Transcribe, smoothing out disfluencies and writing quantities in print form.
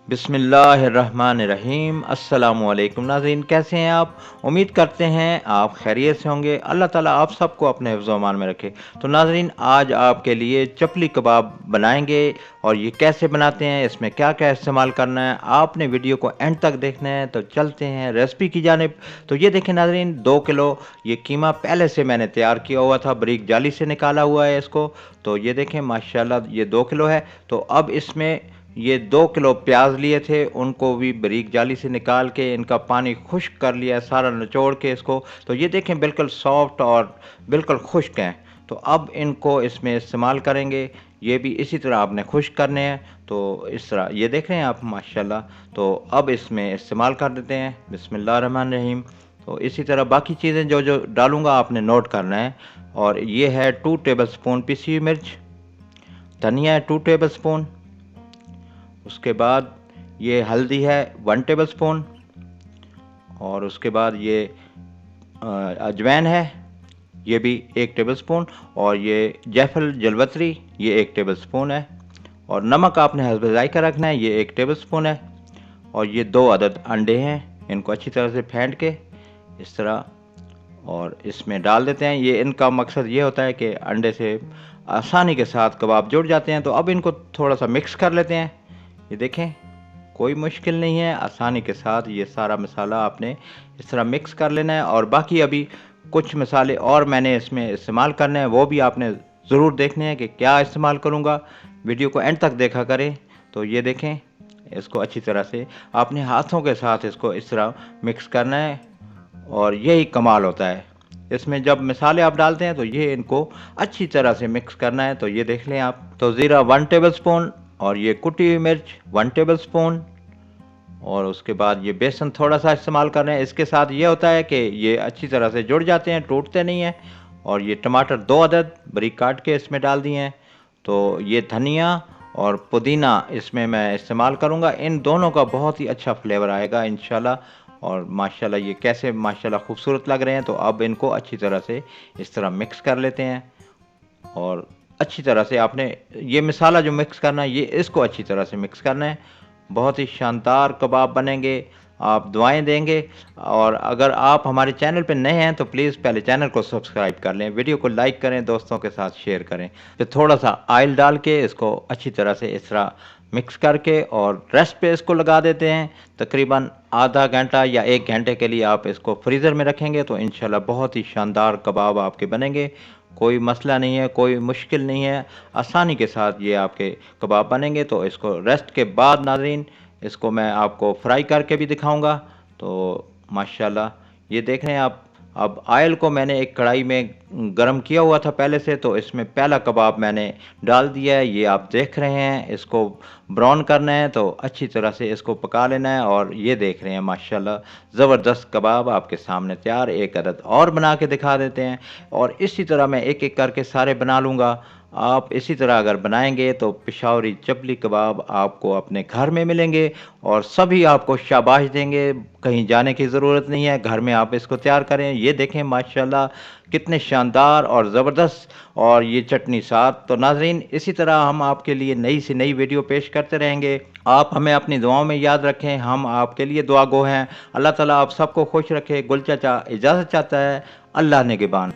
बिस्मिल्लाहिर्रहमानिर्रहीम। अस्सलामुअलैकुम नाज़रीन, कैसे हैं आप? उम्मीद करते हैं आप खैरियत से होंगे। अल्लाह ताला आप सबको अपने हिफ्ज़ व अमान में रखे। तो नाज़रीन, आज आपके लिए चपली कबाब बनाएंगे और ये कैसे बनाते हैं, इसमें क्या क्या इस्तेमाल करना है, आपने वीडियो को एंड तक देखना है। तो चलते हैं रेसिपी की जानिब। तो ये देखें नाज़रीन, 2 किलो ये कीमा पहले से मैंने तैयार किया हुआ था, बारीक जाली से निकाला हुआ है इसको। तो ये देखें माशाल्लाह ये 2 किलो है। तो अब इसमें ये 2 किलो प्याज लिए थे, उनको भी बारीक जाली से निकाल के इनका पानी खुश्क कर लिया, सारा निचोड़ के इसको। तो ये देखें बिल्कुल सॉफ्ट और बिल्कुल खुश्क हैं। तो अब इनको इसमें इस्तेमाल करेंगे। ये भी इसी तरह आपने खुश्क करने हैं। तो इस तरह ये देख रहे हैं आप माशाल्लाह। तो अब इसमें इस्तेमाल कर देते हैं। बिस्मिल्लाहिर्रहमानिर्रहीम। तो इसी तरह बाकी चीज़ें जो जो डालूँगा आपने नोट करना है। और ये है 2 टेबल स्पून पिसी हुई मिर्च, धनिया है 2 टेबल स्पून, उसके बाद ये हल्दी है 1 टेबल स्पून, और उसके बाद ये अजवाइन है, ये भी 1 टेबल स्पून, और ये जायफल जलवतरी ये 1 टेबल स्पून है, और नमक आपने हस्ब ज़ायक़ा रखना है, ये 1 टेबल स्पून है, और ये 2 अदद अंडे हैं। इनको अच्छी तरह से फेंट के इस तरह और इसमें डाल देते हैं। ये इनका मकसद ये होता है कि अंडे से आसानी के साथ कबाब जुड़ जाते हैं। तो अब इनको थोड़ा सा मिक्स कर लेते हैं। ये देखें कोई मुश्किल नहीं है, आसानी के साथ ये सारा मसाला आपने इस तरह मिक्स कर लेना है। और बाकी अभी कुछ मसाले और मैंने इसमें इस्तेमाल करने हैं, वो भी आपने ज़रूर देखने हैं कि क्या इस्तेमाल करूँगा। वीडियो को एंड तक देखा करें। तो ये देखें इसको अच्छी तरह से आपने हाथों के साथ इसको इस तरह मिक्स करना है, और यही कमाल होता है इसमें जब मसाले आप डालते हैं। तो ये इनको अच्छी तरह से मिक्स करना है। तो ये देख लें आप। तो ज़ीरा 1 टेबल स्पून, और ये कुटी हुई मिर्च 1 टेबल स्पून, और उसके बाद ये बेसन थोड़ा सा इस्तेमाल कर रहे हैं। इसके साथ ये होता है कि ये अच्छी तरह से जुड़ जाते हैं, टूटते नहीं हैं। और ये टमाटर 2 अदद बारीक काट के इसमें डाल दिए हैं। तो ये धनिया और पुदीना इसमें मैं इस्तेमाल करूँगा। इन दोनों का बहुत ही अच्छा फ्लेवर आएगा इंशाल्लाह। और माशाल्लाह ये कैसे माशाल्लाह खूबसूरत लग रहे हैं। तो अब इनको अच्छी तरह से इस तरह मिक्स कर लेते हैं, और अच्छी तरह से आपने ये मसाला जो मिक्स करना है, ये इसको अच्छी तरह से मिक्स करना है। बहुत ही शानदार कबाब बनेंगे, आप दुआएं देंगे। और अगर आप हमारे चैनल पे नए हैं तो प्लीज़ पहले चैनल को सब्सक्राइब कर लें, वीडियो को लाइक करें, दोस्तों के साथ शेयर करें। फिर थोड़ा सा ऑयल डाल के इसको अच्छी तरह से इस तरह मिक्स करके और रेस्ट पे इसको लगा देते हैं। तकरीबन आधा घंटा या 1 घंटे के लिए आप इसको फ्रीज़र में रखेंगे तो इंशाल्लाह बहुत ही शानदार कबाब आपके बनेंगे। कोई मसला नहीं है, कोई मुश्किल नहीं है, आसानी के साथ ये आपके कबाब बनेंगे। तो इसको रेस्ट के बाद नाज़रीन इसको मैं आपको फ्राई करके भी दिखाऊंगा। तो माशाल्लाह ये देख रहे हैं आप। अब ऑयल को मैंने एक कढ़ाई में गरम किया हुआ था पहले से, तो इसमें पहला कबाब मैंने डाल दिया है। ये आप देख रहे हैं, इसको ब्राउन करना है तो अच्छी तरह से इसको पका लेना है। और ये देख रहे हैं माशाल्लाह ज़बरदस्त कबाब आपके सामने तैयार। एक अदद और बना के दिखा देते हैं, और इसी तरह मैं एक एक करके सारे बना लूँगा। आप इसी तरह अगर बनाएंगे तो पेशावरी चपली कबाब आपको अपने घर में मिलेंगे, और सभी आपको शाबाश देंगे। कहीं जाने की ज़रूरत नहीं है, घर में आप इसको तैयार करें। ये देखें माशाल्लाह कितने शानदार और ज़बरदस्त, और ये चटनी साथ। तो नाज़रीन इसी तरह हम आपके लिए नई से नई वीडियो पेश करते रहेंगे। आप हमें अपनी दुआओं में याद रखें, हम आपके लिए दुआ गो हैं। अल्लाह ताला आप सबको खुश रखे। गुल चाचा इजाज़त चाहता है। अल्लाह निगहबान।